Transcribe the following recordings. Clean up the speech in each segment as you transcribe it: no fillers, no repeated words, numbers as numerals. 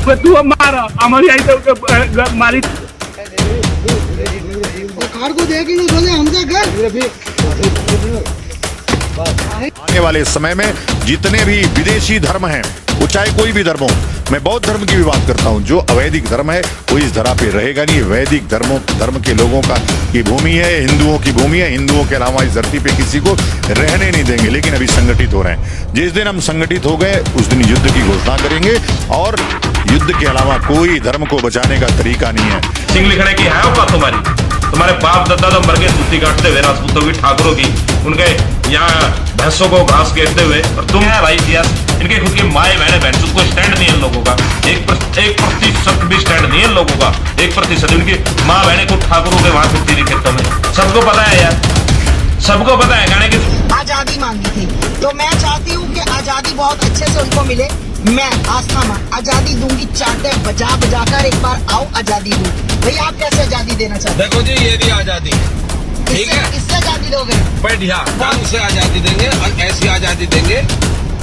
तू मारा हमारी आई तो मारी कार को देख ही नहीं बोले हमसे घर। आने वाले समय में जितने भी विदेशी धर्म हैं, वो चाहे कोई भी धर्म हो, मैं बौद्ध धर्म की भी बात करता हूँ, जो अवैदिक धर्म है वो इस धरा पे रहेगा नहीं। वैदिक धर्म के लोगों का की भूमि है, हिंदुओं की भूमि है। हिंदुओं के अलावा इस धरती पे किसी को रहने नहीं देंगे। लेकिन अभी संगठित हो रहे हैं। जिस दिन हम संगठित हो गए उस दिन युद्ध की घोषणा करेंगे, और युद्ध के अलावा कोई धर्म को बचाने का तरीका नहीं है। सिंह लिखने की है औकात तुम्हारे बाप दादा तो मर गए जूती काटते हुए, राजपूतों की, ठाकुरों की, उनके यहाँ भैंसों को घास घेरते हुए, और तुम है भाई इतिहास। इनके खुद की माए बहने बहन को स्टैंड नहीं है इन लोगों का। 1% भी स्टैंड नहीं है इन लोगों का। 1% उनकी माँ बहने को ठाकुरों के वहां फिरती रही खेतों में। सबको पता है यार, सबको पता है। गाने की आजादी मांगी थी, तो मैं चाहती हूँ कि आजादी बहुत अच्छे से उनको मिले। मैं आस्था मां आजादी दूंगी, चाटे बजा बजा कर एक बार आओ आजादी दूं। भैया आप कैसे आजादी देना चाहते हैं? देखो जी, ये भी आजादी ठीक है। इससे आजादी दोगे? बढ़िया ढंग से आजादी देंगे, और ऐसी आजादी देंगे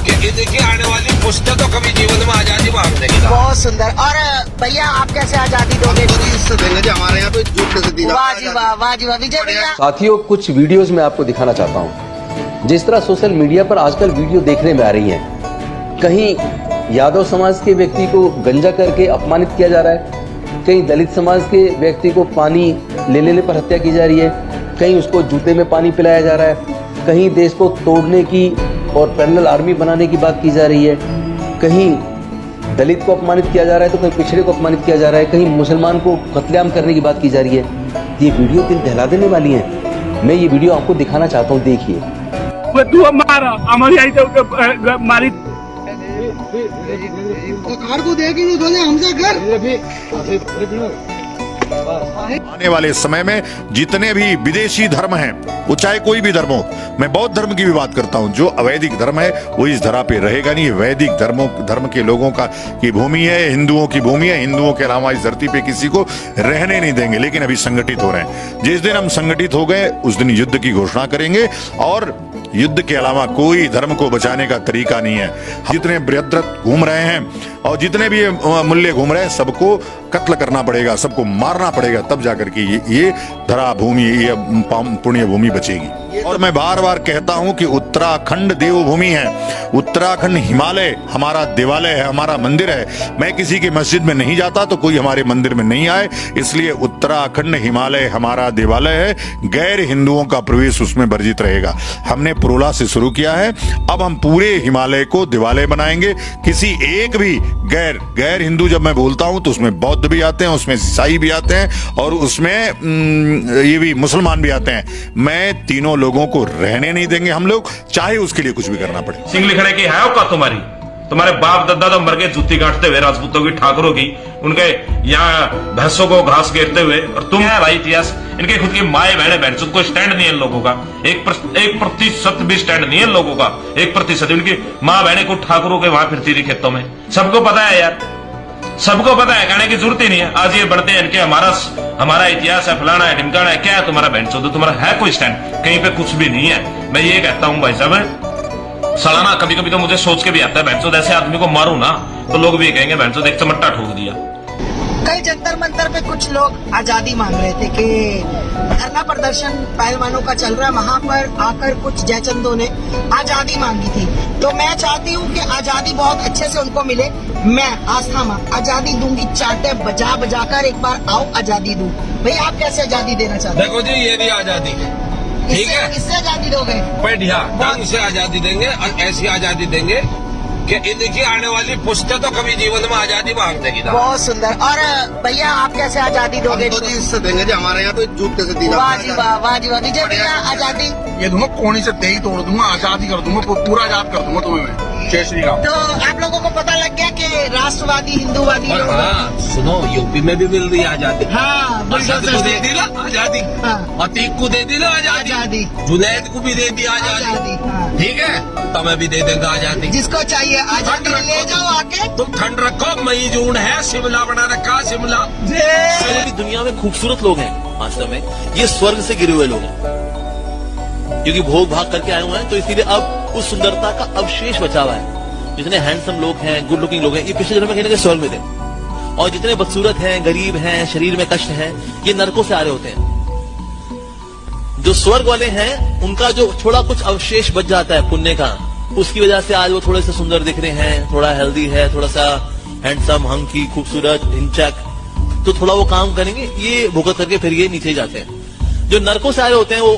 कि इनकी आने वाली पुश्तें तो कभी जीवन में आजादी मांग देगी। बहुत सुंदर। और भैया आप कैसे आजादी दोगे? इससे देंगे जी, हमारे यहाँ तो झूठ से दी। वाह जी वाह, वाह जी वाह। विजय भैया, साथियों, कुछ वीडियोस में आपको दिखाना चाहता हूँ। जिस तरह सोशल मीडिया पर आजकल वीडियो देखने में आ रही हैं, कहीं यादव समाज के व्यक्ति को गंजा करके अपमानित किया जा रहा है, कहीं दलित समाज के व्यक्ति को पानी ले लेने पर हत्या की जा रही है, कहीं उसको जूते में पानी पिलाया जा रहा है, कहीं देश को तोड़ने की और पैरेलल आर्मी बनाने की बात की जा रही है, कहीं दलित को अपमानित किया जा रहा है तो कहीं पिछड़े को अपमानित किया जा रहा है, कहीं मुसलमान को कत्लेआम करने की बात की जा रही है। ये वीडियो दिल दहला देने वाली है। मैं ये वीडियो आपको दिखाना चाहता हूँ, देखिए। तू मारा हमारी आई तो मारी कार को देख ही नहीं बोले हमसे घर। आने वाले समय में जितने भी विदेशी धर्म हैं, वो चाहे कोई भी धर्म हो, मैं बौद्ध धर्म की भी बात करता हूँ, जो अवैदिक धर्म है वो इस धरा पे रहेगा नहीं। वैदिक धर्म के लोगों का की भूमि है, हिंदुओं की भूमि है। हिंदुओं के अलावा इस धरती पे किसी को रहने नहीं देंगे। लेकिन अभी संगठित हो रहे हैं। जिस दिन हम संगठित हो गए उस दिन युद्ध की घोषणा करेंगे, और युद्ध के अलावा कोई धर्म को बचाने का तरीका नहीं है। जितने बृहद्रथ घूम रहे हैं और जितने भी मूल्य घूम रहे हैं, सबको कत्ल करना पड़ेगा, सबको मारना पड़ेगा, तब जाकर के ये धरा भूमि, ये पुण्य भूमि बचेगी। और मैं बार बार कहता हूं कि उत्तराखंड देवभूमि है। उत्तराखंड हिमालय हमारा देवालय है, हमारा मंदिर है। मैं किसी की मस्जिद में नहीं जाता तो कोई हमारे मंदिर में नहीं आए। इसलिए उत्तराखंड हिमालय हमारा देवालय है। गैर हिंदुओं का प्रवेश उसमें वर्जित रहेगा। हमने पुरोला से शुरू किया है, अब हम पूरे हिमालय को देवालय बनाएंगे। किसी एक भी गैर हिंदू, जब मैं बोलता हूं तो उसमें बौद्ध भी आते हैं, उसमें ईसाई भी आते हैं, और उसमें ये भी मुसलमान भी आते हैं। मैं तीनों लोगों को रहने नहीं देंगे हम लोग, चाहे उसके लिए कुछ भी करना पड़े। सिंह लिखने की है औकात तुम्हारे बाप दादा तो मर गए जूती काटते हुए, राजपूतों की, ठाकुरों की, उनके यहाँ भैंसों को घास घेरते हुए, और तुम है भाई इतिहास। इनके खुद की माए बहने बहन को स्टैंड नहीं है इन लोगों का। 1% भी स्टैंड नहीं है इन लोगों का। 1% उनकी माँ बहने को ठाकुरों के वहां फिरती रही खेतों में। सबको पता है यार, सबको पता है। कहने की जरूरत ही नहीं है। आज ये बढ़ते हैं इनके हमारा इतिहास है, फलाना है, ढिमकाना है। क्या है तुम्हारा बहन चोद? तुम्हारा है कोई स्टैंड? कहीं पे कुछ भी नहीं है। मैं ये कहता हूँ भाई साहब, सालाना कभी कभी तो मुझे सोच के भी आता है, बहन चोद ऐसे आदमी को मारू ना तो लोग भी कहेंगे बहन चोद एक चमट्टा ठोक दिया। कल जंतर मंतर पे कुछ लोग आजादी मांग रहे थे कि धरना प्रदर्शन पहलवानों का चल रहा है, वहाँ पर आकर कुछ जयचंदों ने आजादी मांगी थी। तो मैं चाहती हूँ कि आजादी बहुत अच्छे से उनको मिले। मैं आस्था मां आजादी दूंगी, चाटे बजा बजा कर एक बार आओ आजादी दूं। भैया आप कैसे आजादी देना चाहते हैं? देखो जी, ये भी आजादी ठीक है। इससे आजादी दोगे? बढ़िया ढंग से आजादी देंगे, और ऐसी आजादी देंगे कि इनकी आने वाली पुश्तें तो कभी जीवन में आजादी मांग देगी। बहुत सुंदर। और भैया आप कैसे आजादी दोगे? तो जी इससे देंगे जी, हमारे यहाँ तो झूठ से दी। वाह जी वाह, वाह जी वाह। विजय भैया आजादी ये दूंगा, कोनी से दही तोड़ दूंगा, आजादी कर दूंगा, पूरा आजाद कर दूंगा तुम्हें मैं। जय श्री राम। तो आप लोगों को पता लग गया कि राष्ट्रवादी हिंदूवादी लोग। हाँ सुनो, यूपी में भी मिल रही है आजादी। हाँ असद को दे दी ना आजादी, हाँ। अतीक को दे दी ना आजादी, जुनैद को भी दे दी आजादी। हाँ। ठीक है, तुम्हें भी दे देंगे आजादी। जिसको चाहिए आजादी ले जाओ आके। तुम ठंड रखो, मई जून है, शिमला बना रखा शिमला। पूरी दुनिया में खूबसूरत लोग हैं वास्तव में, ये स्वर्ग से गिरे हुए लोग हैं, क्योंकि भोग भाग करके आए हुए हैं। तो इसीलिए अब उस सुंदरता का अवशेष बचा हुआ है। जितने हैंडसम लोग हैं, गुड लुकिंग लोग हैं, ये पिछले जन्म में कहीं ना कहीं स्वर्ग में थे। और जितने बदसूरत हैं, गरीब हैं, शरीर में कष्ट है, ये नरकों से आ रहे होते हैं। जो स्वर्ग वाले हैं उनका जो थोड़ा कुछ अवशेष बच जाता है पुण्य का, उसकी वजह से आज वो थोड़े से सुंदर दिख रहे हैं, थोड़ा हेल्दी है, थोड़ा सा हैंडसम, हंकी, खूबसूरत, हिंचक, तो थोड़ा वो काम करेंगे, ये भुगत करके फिर ये नीचे जाते हैं। जो नरकों से आए होते हैं वो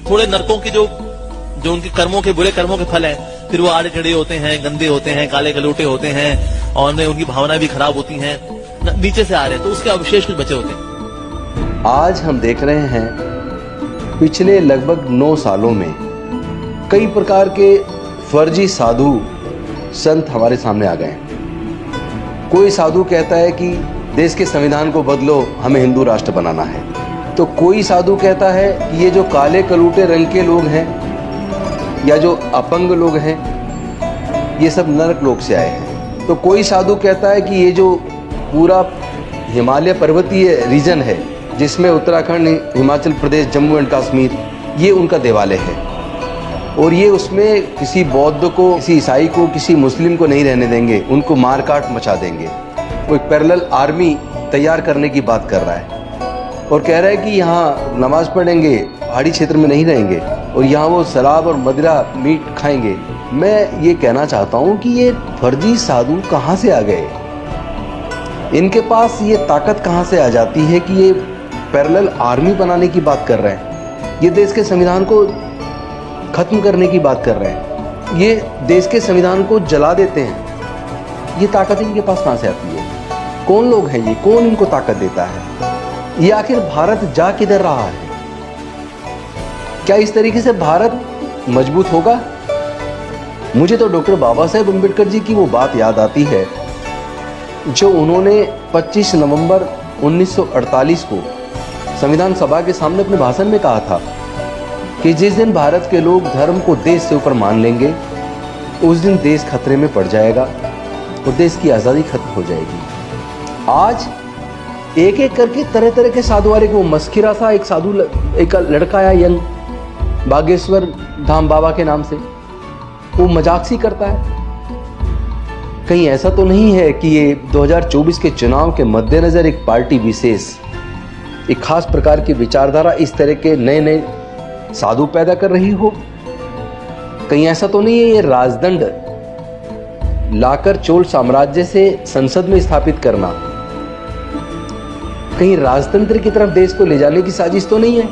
थोड़े नरकों की जो उनके कर्मों के, बुरे कर्मों के फल है, फिर वो आड़े टेढ़े होते हैं, गंदे होते हैं, काले कलूटे होते हैं, और उनकी भावना भी खराब होती हैं, नीचे से आ रहे हैं, तो उसके अवशेष कुछ बचे होते हैं। आज हम देख रहे हैं पिछले लगभग 9 सालों में कई प्रकार के फर्जी साधु संत हमारे सामने आ गए हैं। कोई साधु कहता है कि देश के संविधान को बदलो, हमें हिंदू राष्ट्र बनाना है, तो कोई साधु कहता है कि ये जो काले कलूटे रंग के लोग हैं या जो अपंग लोग हैं ये सब नरक लोक से आए हैं। तो कोई साधु कहता है कि ये जो पूरा हिमालय पर्वतीय रीजन है जिसमें उत्तराखंड, हिमाचल प्रदेश, जम्मू एंड कश्मीर, ये उनका देवालय है और ये उसमें किसी बौद्ध को, किसी ईसाई को, किसी मुस्लिम को नहीं रहने देंगे, उनको मार काट मचा देंगे। वो एक पैरेलल आर्मी तैयार करने की बात कर रहा है और कह रहा है कि यहाँ नमाज पढ़ेंगे, पहाड़ी क्षेत्र में नहीं रहेंगे और यहाँ वो शराब और मदिरा मीट खाएंगे। मैं ये कहना चाहता हूँ कि ये फर्जी साधु कहाँ से आ गए, इनके पास ये ताकत कहाँ से आ जाती है कि ये पैरेलल आर्मी बनाने की बात कर रहे हैं, ये देश के संविधान को खत्म करने की बात कर रहे हैं, ये देश के संविधान को जला देते हैं। ये ताकत इनके पास कहाँ से आती है? कौन लोग हैं ये? कौन इनको ताकत देता है? ये आखिर भारत जा किधर रहा है? क्या इस तरीके से भारत मजबूत होगा? मुझे तो डॉक्टर बाबा साहेब अम्बेडकर जी की वो बात याद आती है जो उन्होंने 25 नवंबर 1948 को संविधान सभा के सामने अपने भाषण में कहा था कि जिस दिन भारत के लोग धर्म को देश से ऊपर मान लेंगे उस दिन देश खतरे में पड़ जाएगा और देश की आज़ादी खत्म हो जाएगी। आज एक एक करके तरह तरह के साधु आ रहे, वो मस्किरा सा एक साधु, एक लड़का आया यंग, बागेश्वर धाम बाबा के नाम से, वो मजाक सी करता है। कहीं ऐसा तो नहीं है कि ये 2024 के चुनाव के मद्देनजर एक पार्टी विशेष, एक खास प्रकार की विचारधारा इस तरह के नए नए साधु पैदा कर रही हो? कहीं ऐसा तो नहीं है ये राजदंड लाकर चोल साम्राज्य से संसद में स्थापित करना कहीं राजतंत्र की तरफ देश को ले जाने की साजिश तो नहीं है?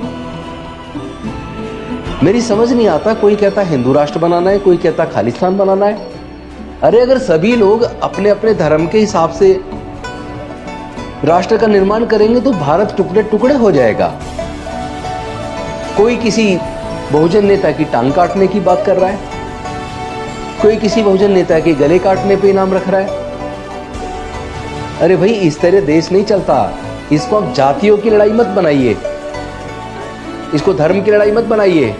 मेरी समझ नहीं आता, कोई कहता हिंदू राष्ट्र बनाना है, कोई कहता खालिस्तान बनाना है। अरे अगर सभी लोग अपने अपने धर्म के हिसाब से राष्ट्र का निर्माण करेंगे तो भारत टुकड़े टुकड़े हो जाएगा। कोई किसी बहुजन नेता की टांग काटने की बात कर रहा है, कोई किसी बहुजन नेता के गले काटने पे इनाम रख रहा है। अरे भाई, इस तरह देश नहीं चलता। इसको आप जातियों की लड़ाई मत बनाइए, इसको धर्म की लड़ाई मत बनाइए।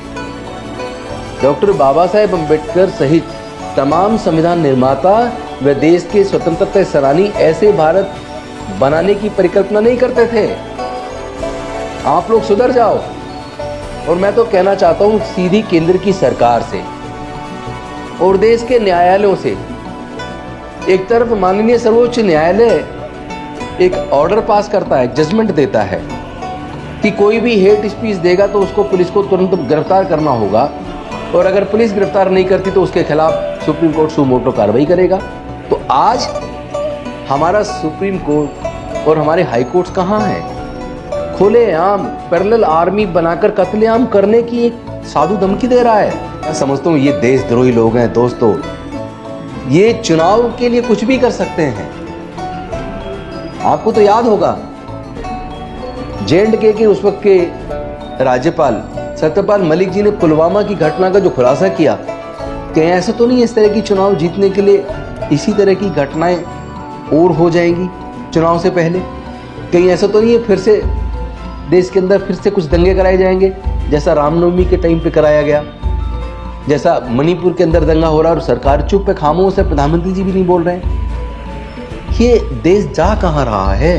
डॉक्टर बाबा साहेब अम्बेडकर सहित तमाम संविधान निर्माता व देश के स्वतंत्रता सेनानी ऐसे भारत बनाने की परिकल्पना नहीं करते थे। आप लोग सुधर जाओ। और मैं तो कहना चाहता हूं सीधी केंद्र की सरकार से और देश के न्यायालयों से। एक तरफ माननीय सर्वोच्च न्यायालय एक ऑर्डर पास करता है, जजमेंट देता है कि कोई भी हेट स्पीच देगा तो उसको पुलिस को तुरंत गिरफ्तार करना होगा, और अगर पुलिस गिरफ्तार नहीं करती तो उसके खिलाफ सुप्रीम कोर्ट सुमोटो कार्रवाई करेगा। तो आज हमारा सुप्रीम कोर्ट और हमारे हाई कोर्ट्स कहाँ हैं? खुलेआम पैरेलल आर्मी बनाकर कत्लेआम करने की एक साधु धमकी दे रहा है। मैं समझता हूँ ये देशद्रोही लोग हैं दोस्तों। ये चुनाव के लिए कुछ भी कर सकते हैं। आपको तो याद होगा J&K के उस वक्त के राज्यपाल सत्यपाल मलिक जी ने पुलवामा की घटना का जो खुलासा किया, कहीं ऐसा तो नहीं इस तरह की चुनाव जीतने के लिए इसी तरह की घटनाएं और हो जाएंगी चुनाव से पहले? कहीं ऐसा तो नहीं है फिर से देश के अंदर फिर से कुछ दंगे कराए जाएंगे जैसा रामनवमी के टाइम पे कराया गया, जैसा मणिपुर के अंदर दंगा हो रहा है और सरकार चुप है, खामोश है, प्रधानमंत्री जी भी नहीं बोल रहे हैं? ये देश जा कहाँ रहा है?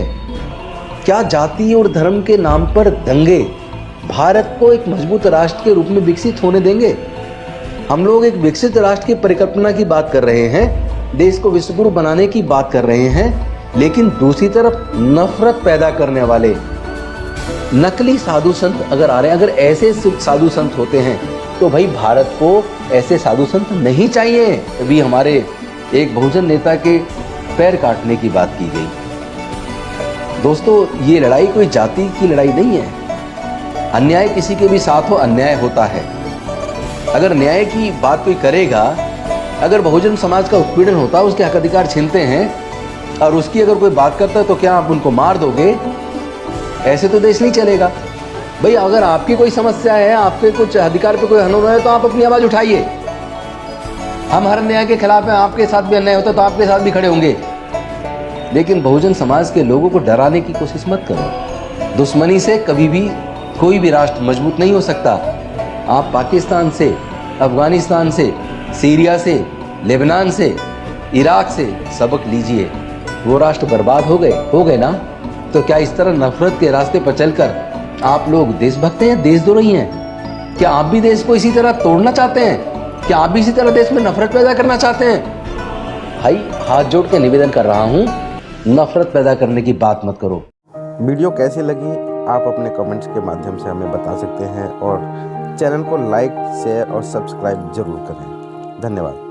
क्या जाति और धर्म के नाम पर दंगे भारत को एक मजबूत राष्ट्र के रूप में विकसित होने देंगे? हम लोग एक विकसित राष्ट्र की परिकल्पना की बात कर रहे हैं, देश को विश्वगुरु बनाने की बात कर रहे हैं, लेकिन दूसरी तरफ नफरत पैदा करने वाले नकली साधु संत अगर आ रहे हैं, अगर ऐसे साधु संत होते हैं तो भाई भारत को ऐसे साधु संत नहीं चाहिए। अभी हमारे एक बहुजन नेता के पैर काटने की बात की गई। दोस्तों, ये लड़ाई कोई जाति की लड़ाई नहीं है। अन्याय किसी के भी साथ हो, अन्याय होता है। अगर न्याय की बात कोई करेगा, अगर बहुजन समाज का उत्पीड़न होता है, उसके हक अधिकार छीनते हैं और उसकी अगर कोई बात करता है तो क्या आप उनको मार दोगे? ऐसे तो देश नहीं चलेगा भाई। अगर आपकी कोई समस्या है, आपके कुछ अधिकार पे कोई हनन है तो आप अपनी आवाज उठाइए। हम हर अन्याय के खिलाफ हैं, आपके साथ भी अन्याय होता तो आपके साथ भी खड़े होंगे। लेकिन बहुजन समाज के लोगों को डराने की कोशिश मत करो। दुश्मनी से कभी भी कोई भी राष्ट्र मजबूत नहीं हो सकता। आप पाकिस्तान से, अफगानिस्तान से, सीरिया से, लेबनान से, इराक से सबक लीजिए। वो राष्ट्र बर्बाद हो गए ना। तो क्या इस तरह नफरत के रास्ते पर चलकर आप लोग देशभक्त हैं, देशद्रोही हैं? क्या आप भी देश को इसी तरह तोड़ना चाहते हैं? क्या आप भी इसी तरह देश में नफरत पैदा करना चाहते हैं? भाई हाथ जोड़ के निवेदन कर रहा हूं, नफरत पैदा करने की बात मत करो। वीडियो कैसी लगी आप अपने कमेंट्स के माध्यम से हमें बता सकते हैं और चैनल को लाइक, शेयर और सब्सक्राइब जरूर करें। धन्यवाद।